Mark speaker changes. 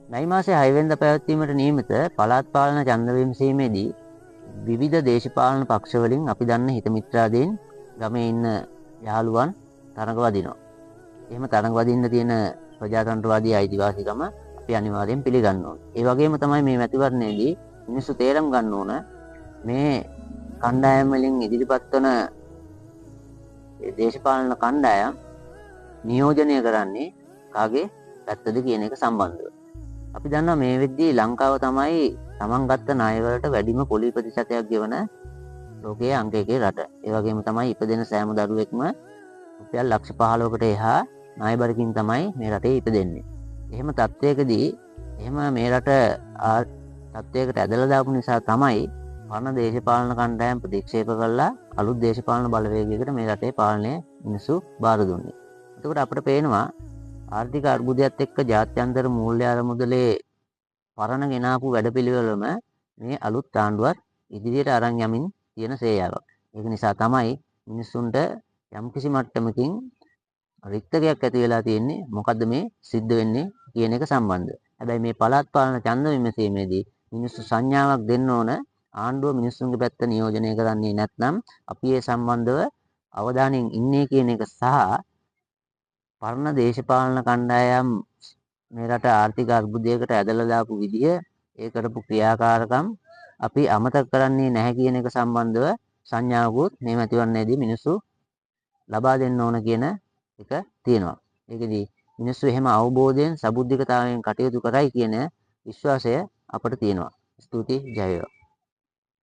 Speaker 1: මැයි මාසේ 6 වෙනිදා පැවැත්වීමට නියමිත පළාත් පාලන ඡන්ද විමසීමේදී විවිධ දේශපාලන පක්ෂ වලින් අපි දන්න හිත මිත්‍රාදීන් ගමේ ඉන්න යාළුවන් තරඟ වදිනවා. එහෙම තරඟ වදින්න තියෙන ප්‍රජාතන්ත්‍රවාදී අයිතිවාසිකම අපි අනිවාර්යෙන් පිළිගන්න ඕනේ. ඒ වගේම තමයි මේ මැතිවරණයේදී මිනිස්සු තේරුම් ගන්න ඕන මේ කණ්ඩායම් වලින් ඉදිරිපත් වන දේශපාලන කණ්ඩායම් නියෝජනය කරන්නේ කාගේ පැත්තද කියන එක සම්බන්ධව. අපි දන්නවා මේ වෙද්දී ලංකාව තමයි තමන් ගත්ත ණයවලට වැඩිම පොලි ප්‍රතිශතයක් ගෙවන ලෝකයේ අංක 1 රට. ඒ වගේම තමයි ඉපදෙන සෑම දරුවෙක්ම රුපියල් ලක්ෂ 15කට එහා ණයබරකින් තමයි මේ රටේ ඉපදෙන්නේ. එහෙම තත්ත්වයකදී එහෙම මේ රට තත්ත්වයකට ඇදලා දාපු නිසා තමයි පරණ දේශපාලන කණ්ඩායම් ප්‍රතික්ෂේප කළා අලුත් දේශපාලන බලවේගයකට මේ රටේ පාලනය මිනිස්සු බාර දුන්නේ. එතකොට අපිට පේනවා ආර්ථික අර්බුදයත් එක්ක ජාත්‍යන්තර මූල්‍ය අරමුදලේ පරණ ගෙනාපු වැඩපිළිවෙලම මේ අලුත් ආණ්ඩුවත් ඉදිරියට අරන් යමින් තියෙන සේයාවක්. ඒක නිසා තමයි මිනිස්සුන්ට යම්කිසි මට්ටමකින් රික්තකයක් ඇති වෙලා තියෙන්නේ මොකද්ද මේ සිද්ධ වෙන්නේ කියන එක සම්බන්ධව. හැබැයි මේ පළාත් පාලන ඡන්ද විමසීමේදී මිනිස්සු සංඥාවක් දෙන්න ඕන ආණ්ඩුව මිනිස්සුන්ගේ පැත්ත නියෝජනය කරන්නේ නැත්නම් අපි ඒ සම්බන්ධව අවධානයෙන් ඉන්නේ කියන එක සහ පරණ දේශපාලන කණ්ඩායම් මේ රට ආර්ථික අර්බුදයකට ඇදලා දාපු විදිය ඒ කරපු ක්‍රියාකාරකම් අපි අමතක කරන්නේ නැහැ කියන එක සම්බන්ධව සංඥාවකුත් මේ මැතිවරණයේදී මිනිස්සු ලබා දෙන්න ඕන කියන එක තියෙනවා. ඒකෙදි මිනිස්සු එහෙම අවබෝධයෙන් සබුද්ධිකතාවයෙන් කටයුතු කරයි කියන විශ්වාසය අපට තියෙනවා. ස්තුතියි, ජය වේවා.